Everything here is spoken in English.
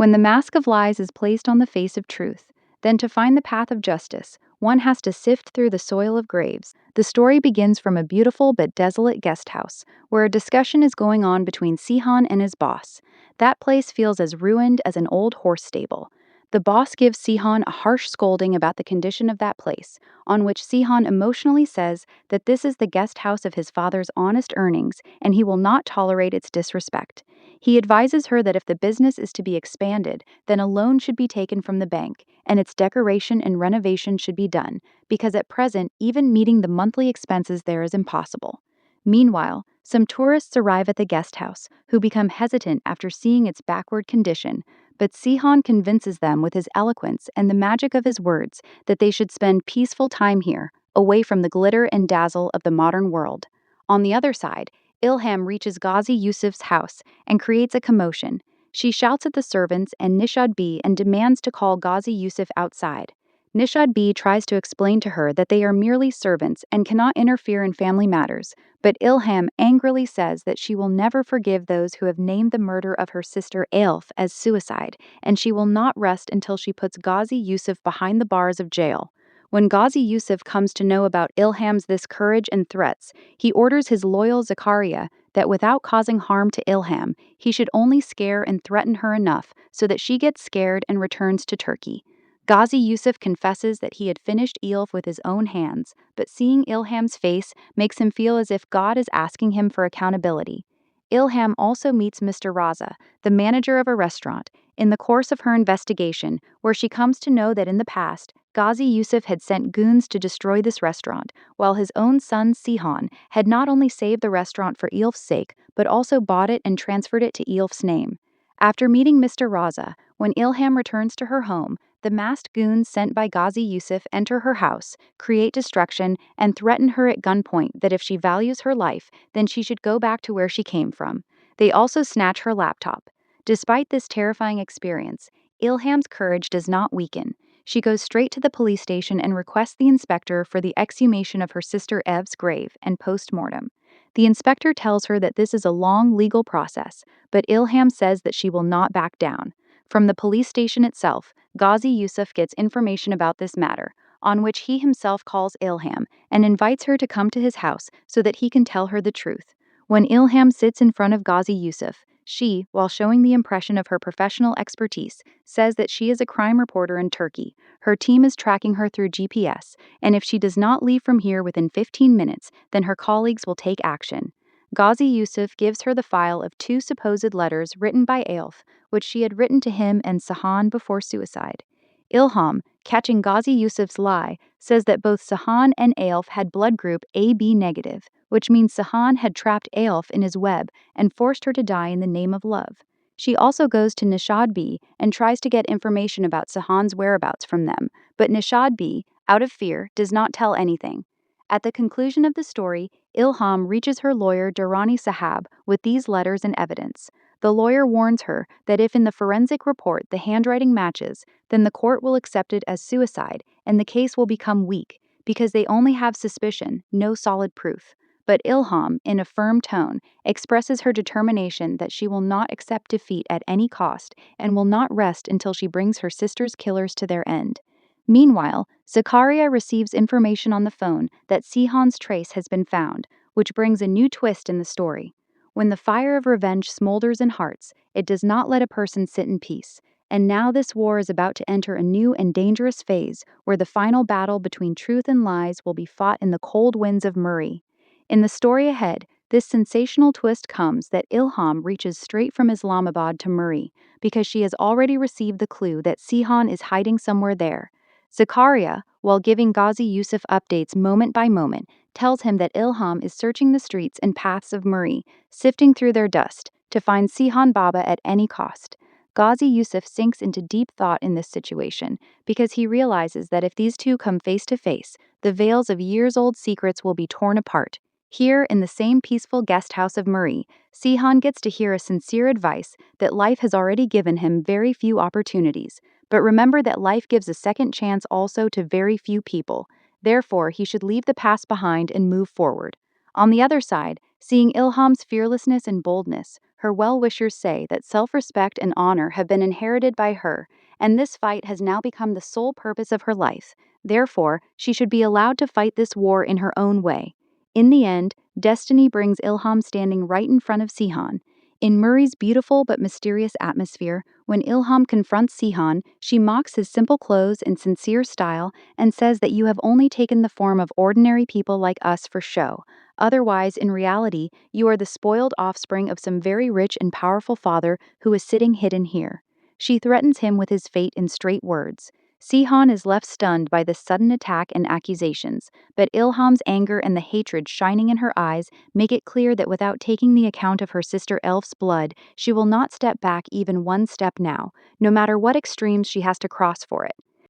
When the mask of lies is placed on the face of truth, then to find the path of justice, one has to sift through the soil of graves. The story begins from a beautiful but desolate guest house, where a discussion is going on between Sihan and his boss. That place feels as ruined as an old horse stable. The boss gives Sihan a harsh scolding about the condition of that place, on which Sihan emotionally says that this is the guest house of his father's honest earnings and he will not tolerate its disrespect. He advises her that if the business is to be expanded, then a loan should be taken from the bank, and its decoration and renovation should be done, because at present, even meeting the monthly expenses there is impossible. Meanwhile, some tourists arrive at the guest house, who become hesitant after seeing its backward condition, but Sihan convinces them with his eloquence and the magic of his words that they should spend peaceful time here, away from the glitter and dazzle of the modern world. On the other side, Ilham reaches Ghazi Yusuf's house and creates a commotion. She shouts at the servants and Nishad B and demands to call Ghazi Yusuf outside. Nishad B tries to explain to her that they are merely servants and cannot interfere in family matters, but Ilham angrily says that she will never forgive those who have named the murder of her sister Alif as suicide, and she will not rest until she puts Ghazi Yusuf behind the bars of jail. When Ghazi Yusuf comes to know about Ilham's this courage and threats, he orders his loyal Zakaria that without causing harm to Ilham, he should only scare and threaten her enough so that she gets scared and returns to Turkey. Ghazi Yusuf confesses that he had finished Ilf with his own hands, but seeing Ilham's face makes him feel as if God is asking him for accountability. Ilham also meets Mr. Raza, the manager of a restaurant, in the course of her investigation, where she comes to know that in the past, Ghazi Yusuf had sent goons to destroy this restaurant, while his own son Sihan had not only saved the restaurant for Ilf's sake, but also bought it and transferred it to Ilf's name. After meeting Mr. Raza, when Ilham returns to her home, the masked goons sent by Ghazi Yusuf enter her house, create destruction, and threaten her at gunpoint that if she values her life, then she should go back to where she came from. They also snatch her laptop. Despite this terrifying experience, Ilham's courage does not weaken. She goes straight to the police station and requests the inspector for the exhumation of her sister Ev's grave and post-mortem. The inspector tells her that this is a long legal process, but Ilham says that she will not back down. From the police station itself, Ghazi Yusuf gets information about this matter, on which he himself calls Ilham and invites her to come to his house so that he can tell her the truth. When Ilham sits in front of Ghazi Yusuf, she, while showing the impression of her professional expertise, says that she is a crime reporter in Turkey. Her team is tracking her through GPS, and if she does not leave from here within 15 minutes, then her colleagues will take action. Ghazi Yusuf gives her the file of 2 supposed letters written by Alif, which she had written to him and Sihan before suicide. Ilham, catching Ghazi Yusuf's lie, says that both Sihan and Alif had blood group AB negative, which means Sihan had trapped Alif in his web and forced her to die in the name of love. She also goes to Nishad B and tries to get information about Sihan's whereabouts from them, but Nishad B, out of fear, does not tell anything. At the conclusion of the story, Ilham reaches her lawyer Durrani Sahab with these letters and evidence. The lawyer warns her that if in the forensic report the handwriting matches, then the court will accept it as suicide and the case will become weak because they only have suspicion, no solid proof. But Ilham, in a firm tone, expresses her determination that she will not accept defeat at any cost and will not rest until she brings her sister's killers to their end. Meanwhile, Zakaria receives information on the phone that Sihan's trace has been found, which brings a new twist in the story. When the fire of revenge smolders in hearts, it does not let a person sit in peace, and now this war is about to enter a new and dangerous phase where the final battle between truth and lies will be fought in the cold winds of Murray. In the story ahead, this sensational twist comes that Ilham reaches straight from Islamabad to Murray because she has already received the clue that Sihan is hiding somewhere there. Zakaria, while giving Ghazi Yusuf updates moment by moment, tells him that Ilham is searching the streets and paths of Murray, sifting through their dust, to find Sihan Baba at any cost. Ghazi Yusuf sinks into deep thought in this situation because he realizes that if these two come face to face, the veils of years-old secrets will be torn apart. Here, in the same peaceful guest house of Murray, Sihan gets to hear a sincere advice that life has already given him very few opportunities. But remember that life gives a second chance also to very few people. Therefore, he should leave the past behind and move forward. On the other side, seeing Ilham's fearlessness and boldness, her well-wishers say that self-respect and honor have been inherited by her, and this fight has now become the sole purpose of her life. Therefore, she should be allowed to fight this war in her own way. In the end, destiny brings Ilham standing right in front of Sihan. In Murray's beautiful but mysterious atmosphere, when Ilham confronts Sihan, she mocks his simple clothes and sincere style and says that you have only taken the form of ordinary people like us for show. Otherwise, in reality, you are the spoiled offspring of some very rich and powerful father who is sitting hidden here. She threatens him with his fate in straight words. Sihan is left stunned by this sudden attack and accusations, but Ilham's anger and the hatred shining in her eyes make it clear that without taking the account of her sister Elf's blood, she will not step back even one step now, no matter what extremes she has to cross for it.